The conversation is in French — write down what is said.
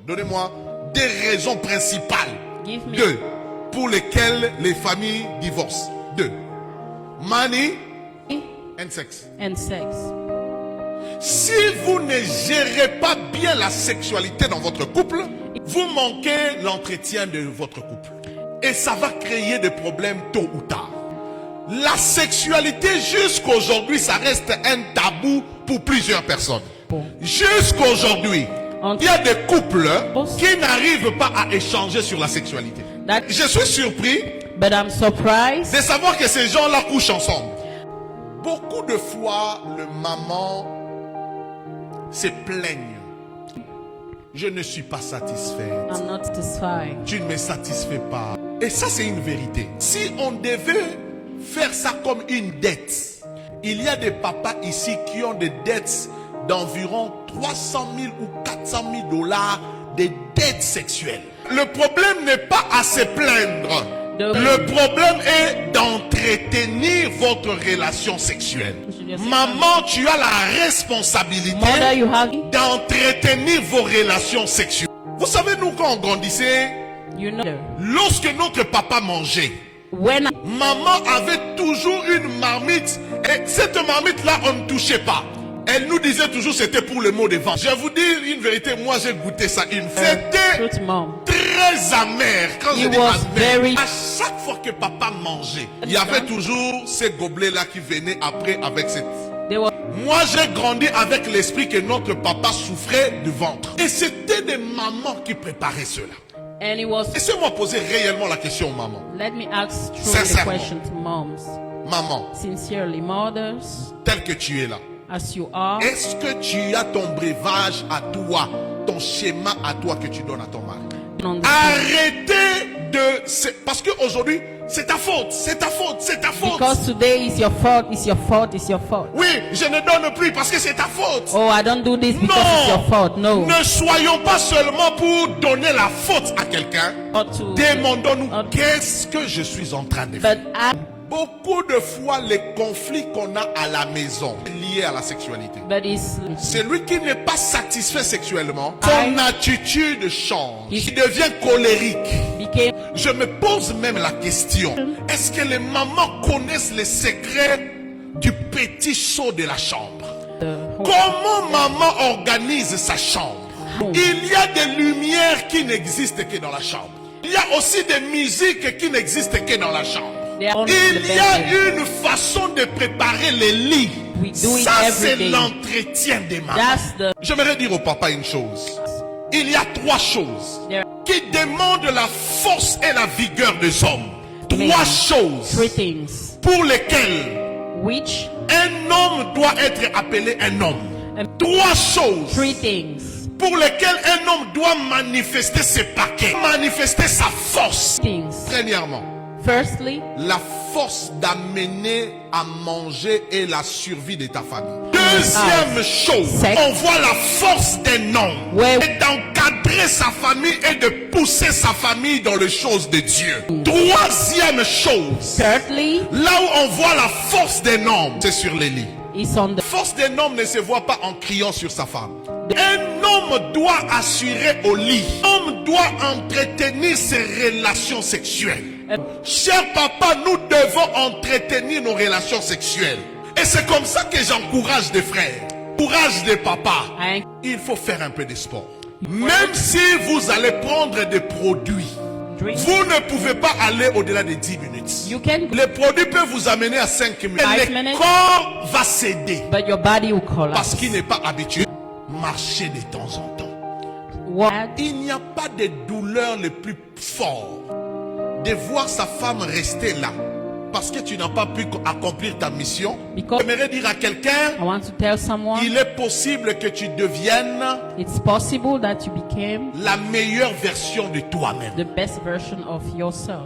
Donnez-moi des raisons principales. Give me 2. Pour lesquelles les familles divorcent. 2. Money and sex. and sex. Si vous ne gérez pas bien la sexualité dans votre couple, vous manquez l'entretien de votre couple. Et ça va créer des problèmes tôt ou tard. La sexualité jusqu'aujourd'hui, ça reste un tabou pour plusieurs personnes. Jusqu'aujourd'hui, il y a des couples qui n'arrivent pas à échanger sur la sexualité. Je suis surpris But I'm surprised de savoir que ces gens-là couchent ensemble. Beaucoup de fois, le maman se plaignent. Je ne suis pas satisfaite. I'm not satisfied. Tu ne me satisfais pas. Et ça, c'est une vérité. Si on devait faire ça comme une dette, il y a des papas ici qui ont des dettes d'environ 300 000 ou 400 000 dollars de dettes sexuelles. Le problème n'est pas à se plaindre. Le problème est d'entretenir votre relation sexuelle. Maman, tu as la responsabilité Mother, you have, d'entretenir vos relations sexuelles. Vous savez, nous, quand on grandissait, you know, lorsque notre papa mangeait, when maman avait toujours une marmite. Et cette marmite-là, on ne touchait pas. Elle nous disait toujours c'était pour le mot de vent. Je vais vous dire une vérité, moi j'ai goûté ça une fois. C'était truth, mom. très amer. Quand je It dis was amer, very- à chaque fois que papa mangeait, il y avait toujours ces gobelets-là qui venaient après avec cette... They were Moi j'ai grandi avec l'esprit que notre papa souffrait du ventre. Et c'était des mamans qui préparaient cela. and it was. Laissez-moi poser réellement la question aux mamans. Let me ask through the Sincèrement. question to moms. Maman, Sincerely, mothers, tel que tu es là, as you are, est-ce que tu as ton breuvage à toi, ton schéma à toi que tu donnes à ton mari? on the Arrêtez de... Parce qu'aujourd'hui, c'est ta faute, c'est ta faute, c'est ta faute. because today is your fault, it's your fault, it's your fault. Oui, je ne donne plus parce que c'est ta faute. Oh, I don't do this because it's your fault. No. Ne soyons pas seulement pour donner la faute à quelqu'un. Or to, Demandons-nous, or- qu'est-ce que je suis en train de faire? but I, Beaucoup de fois, les conflits qu'on a à la maison liés à la sexualité. but it's Celui qui n'est pas satisfait sexuellement, son attitude change. Il- Il devient colérique. became Je me pose même la question, est-ce que les mamans connaissent les secrets du petit seau de la chambre? the home. Comment maman organise sa chambre? Il y a des lumières qui n'existent que dans la chambre. Il y a aussi des musiques qui n'existent que dans la chambre. They are only in the Il y a bedroom. une façon de préparer les lits. We do it Ça, every c'est day. l'entretien des mamans. That's the J'aimerais dire au papa une chose. Il y a 3 choses there qui demandent la force et la vigueur des hommes. 3 choses three things pour lesquelles which un homme doit être appelé un homme. 3 choses three things pour lesquelles un homme doit manifester ses paquets, manifester sa force. things. Premièrement, Firstly, la force d'amener à manger et la survie de ta famille. Deuxième chose, Sex. on voit la force d'un homme Where- et d'encadrer sa famille et de pousser sa famille dans les choses de Dieu. Troisième chose, thirdly, là où on voit la force d'un homme, c'est sur les lits. is on the La force d'un homme ne se voit pas en criant sur sa femme. Un homme doit assurer au lit. Un homme doit entretenir ses relations sexuelles. Cher papa, nous devons entretenir nos relations sexuelles. Et c'est comme ça que j'encourage des frères. Courage des papas. I Il faut faire un peu de sport. Même si vous allez prendre des produits, drink. vous ne pouvez pas aller au-delà de 10 minutes. You can, Les produits peuvent vous amener à 5 minutes. 5 Le minutes. corps va céder but your body will parce collapse. qu'il n'est pas habitué à marcher de temps en temps. What? Il n'y a pas de douleur le plus fort de voir sa femme rester là parce que tu n'as pas pu accomplir ta mission. Because J'aimerais dire à quelqu'un, I want to tell someone il est possible que tu deviennes it's possible that you became la meilleure version de toi-même. the best version of yourself.